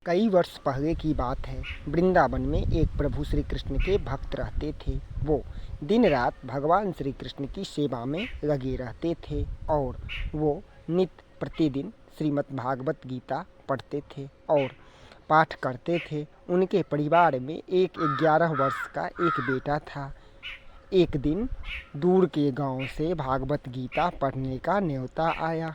कई वर्ष पहले की बात है। वृंदावन में एक प्रभु श्री कृष्ण के भक्त रहते थे। वो दिन रात भगवान श्री कृष्ण की सेवा में लगे रहते थे और वो नित्य प्रतिदिन श्रीमद् भागवत गीता पढ़ते थे और पाठ करते थे। उनके परिवार में एक 11 वर्ष का एक बेटा था। एक दिन दूर के गांव से भागवत गीता पढ़ने का न्योता आया।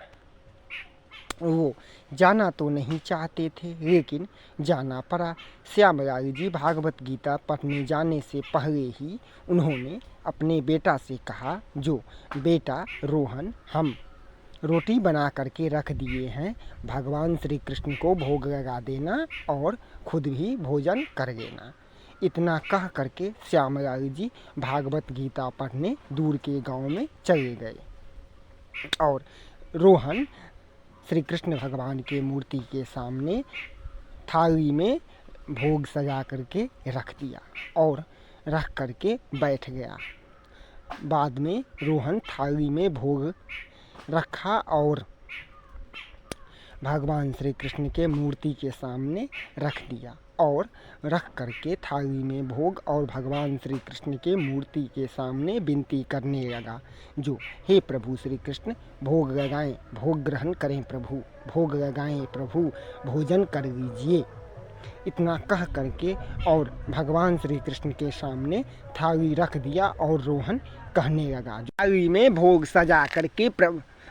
वो जाना तो नहीं चाहते थे, लेकिन जाना पड़ा। श्यामलाल जी भागवत गीता पढ़ने जाने से पहले ही उन्होंने अपने बेटा से कहा, जो बेटा रोहन, हम रोटी बना करके रख दिए हैं, भगवान श्री कृष्ण को भोग लगा देना और खुद भी भोजन कर लेना। इतना कह करके श्यामलाल जी भागवत गीता पढ़ने दूर के गांव में चले गए और रोहन श्री कृष्ण भगवान के मूर्ति के सामने थाली में भोग सजा करके रख दिया और रख करके बैठ गया। बाद में रोहन थाली में भोग रखा और भगवान श्री कृष्ण के मूर्ति के सामने रख दिया और रख करके थाली में भोग और भगवान श्री कृष्ण के मूर्ति के सामने विनती करने लगा, जो हे प्रभु श्री कृष्ण, भोग लगाएं, भोग ग्रहण करें प्रभु, भोग लगाएं प्रभु, भोजन कर लीजिए। इतना कह करके और भगवान श्री कृष्ण के सामने थाली रख दिया और रोहन कहने लगा। थाली में भोग सजा करके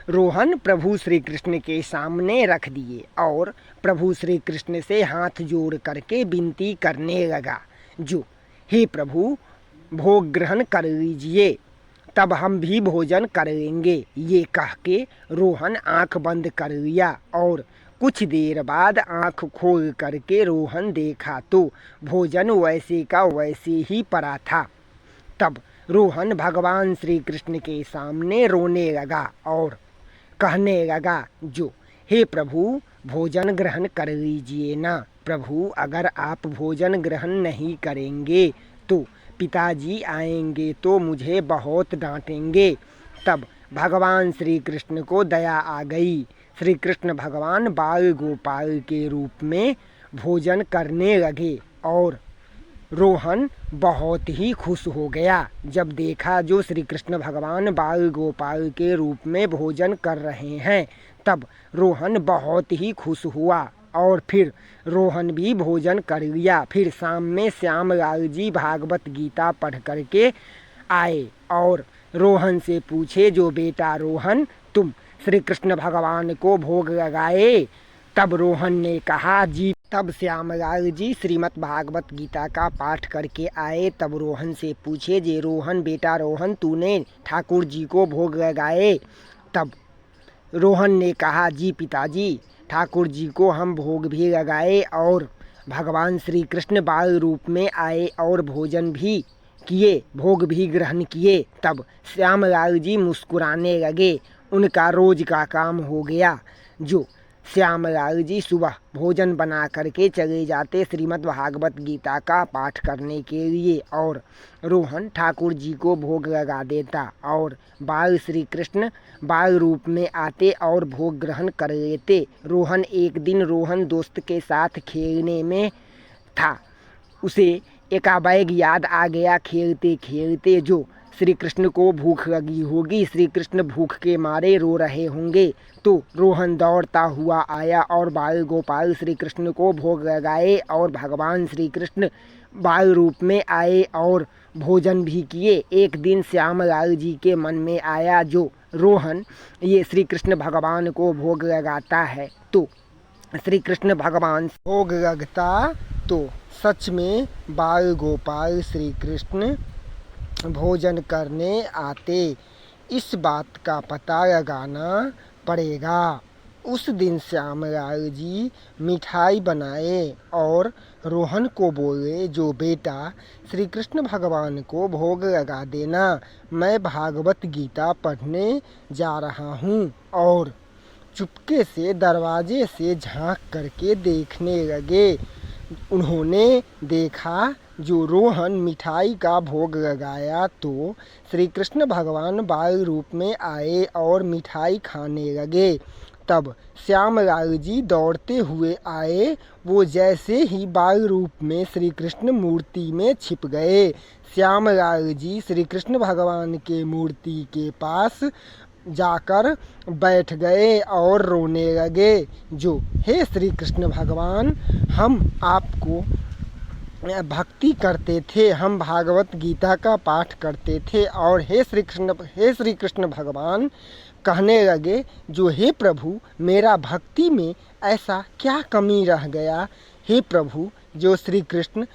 रोहन प्रभु श्री कृष्ण के सामने रख दिए और प्रभु श्री कृष्ण से हाथ जोड़ करके विनती करने लगा, जो हे प्रभु, भोग ग्रहण कर लीजिए, तब हम भी भोजन कर लेंगे। ये कह के रोहन आंख बंद कर लिया और कुछ देर बाद आंख खोल करके रोहन देखा तो भोजन वैसे का वैसे ही पड़ा था। तब रोहन भगवान श्री कृष्ण के सामने रोने लगा और कहने लगा, जो हे प्रभु, भोजन ग्रहण कर लीजिए ना प्रभु, अगर आप भोजन ग्रहण नहीं करेंगे तो पिताजी आएंगे तो मुझे बहुत डांटेंगे। तब भगवान श्री कृष्ण को दया आ गई। श्री कृष्ण भगवान बाल गोपाल के रूप में भोजन करने लगे और रोहन बहुत ही खुश हो गया जब देखा जो श्री कृष्ण भगवान बाल गोपाल के रूप में भोजन कर रहे हैं। तब रोहन बहुत ही खुश हुआ और फिर रोहन भी भोजन कर लिया। फिर शाम में श्यामलाल जी भागवत गीता पढ़ करके आए और रोहन से पूछे, जो बेटा रोहन, तुम श्री कृष्ण भगवान को भोग लगाए? तब रोहन ने कहा, जी। तब श्यामलाल जी श्रीमद् भागवत गीता का पाठ करके आए। तब रोहन से पूछे, जे रोहन, बेटा रोहन, तूने ठाकुर जी को भोग लगाए? तब रोहन ने कहा, जी पिताजी, ठाकुर जी को हम भोग भी लगाए और भगवान श्री कृष्ण बाल रूप में आए और भोजन भी किए, भोग भी ग्रहण किए। तब श्यामलाल जी मुस्कुराने लगे। उनका रोज का काम हो गया, जो श्यामलाल जी सुबह भोजन बना करके चले जाते श्रीमद् भागवत गीता का पाठ करने के लिए और रोहन ठाकुर जी को भोग लगा देता और बाल श्री कृष्ण बाल रूप में आते और भोग ग्रहण कर लेते। एक दिन रोहन दोस्त के साथ खेलने में था। उसे एकाएक याद आ गया, खेलते खेलते, जो श्री कृष्ण को भूख लगी होगी, श्री कृष्ण भूख के मारे रो रहे होंगे। तो रोहन दौड़ता हुआ आया और बाल गोपाल श्री कृष्ण को भोग लगाए और भगवान श्री कृष्ण बाल रूप में आए और भोजन भी किए। एक दिन श्यामलाल जी के मन में आया, जो रोहन ये श्री कृष्ण भगवान को भोग लगाता है तो श्री कृष्ण भगवान भोग लगता तो सच में बाल गोपाल श्री कृष्ण भोजन करने आते। इस बात का पता लगाना पड़ेगा। उस दिन श्यामलाल जी मिठाई बनाए और रोहन को बोले, जो बेटा, श्री कृष्ण भगवान को भोग लगा देना, मैं भागवत गीता पढ़ने जा रहा हूँ। और चुपके से दरवाजे से झांक करके देखने लगे। उन्होंने देखा, जो रोहन मिठाई का भोग लगाया तो श्री कृष्ण भगवान बाल रूप में आए और मिठाई खाने लगे। तब श्यामलाल जी दौड़ते हुए आए। वो जैसे ही बाल रूप में श्री कृष्ण मूर्ति में छिप गए। श्यामलाल जी श्री कृष्ण भगवान के मूर्ति के पास जाकर बैठ गए और रोने लगे। जो हे श्री कृष्ण भगवान, हम आपको भक्ति करते थे, हम भागवत गीता का पाठ करते थे। और हे श्री कृष्ण भगवान कहने लगे, जो हे प्रभु, मेरा भक्ति में ऐसा क्या कमी रह गया। हे प्रभु, जो श्री कृष्ण,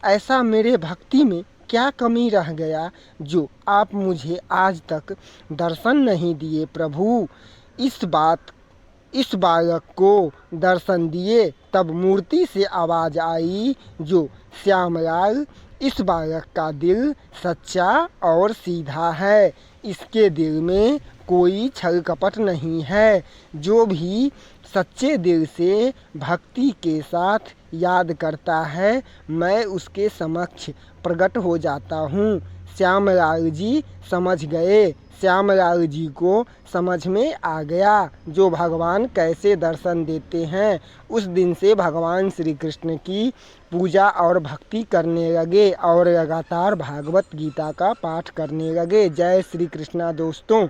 ऐसा मेरे भक्ति में क्या कमी रह गया जो आप मुझे आज तक दर्शन नहीं दिए। प्रभु, इस बालक को दर्शन दिए। तब मूर्ति से आवाज़ आई, जो श्यामलाल, इस बालक का दिल सच्चा और सीधा है। इसके दिल में कोई छल कपट नहीं है। जो भी सच्चे दिल से भक्ति के साथ याद करता है, मैं उसके समक्ष प्रकट हो जाता हूँ। श्यामलाल जी समझ गए। श्यामलाल जी को समझ में आ गया जो भगवान कैसे दर्शन देते हैं। उस दिन से भगवान श्री कृष्ण की पूजा और भक्ति करने लगे और लगातार भागवत गीता का पाठ करने लगे। जय श्री कृष्णा दोस्तों।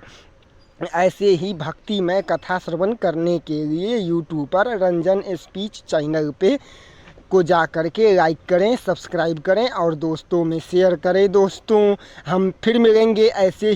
ऐसे ही भक्तिमय कथा श्रवण करने के लिए यूट्यूब पर रंजन स्पीच चैनल पे को जा कर के लाइक करें, सब्सक्राइब करें और दोस्तों में शेयर करें। दोस्तों, हम फिर मिलेंगे ऐसे ही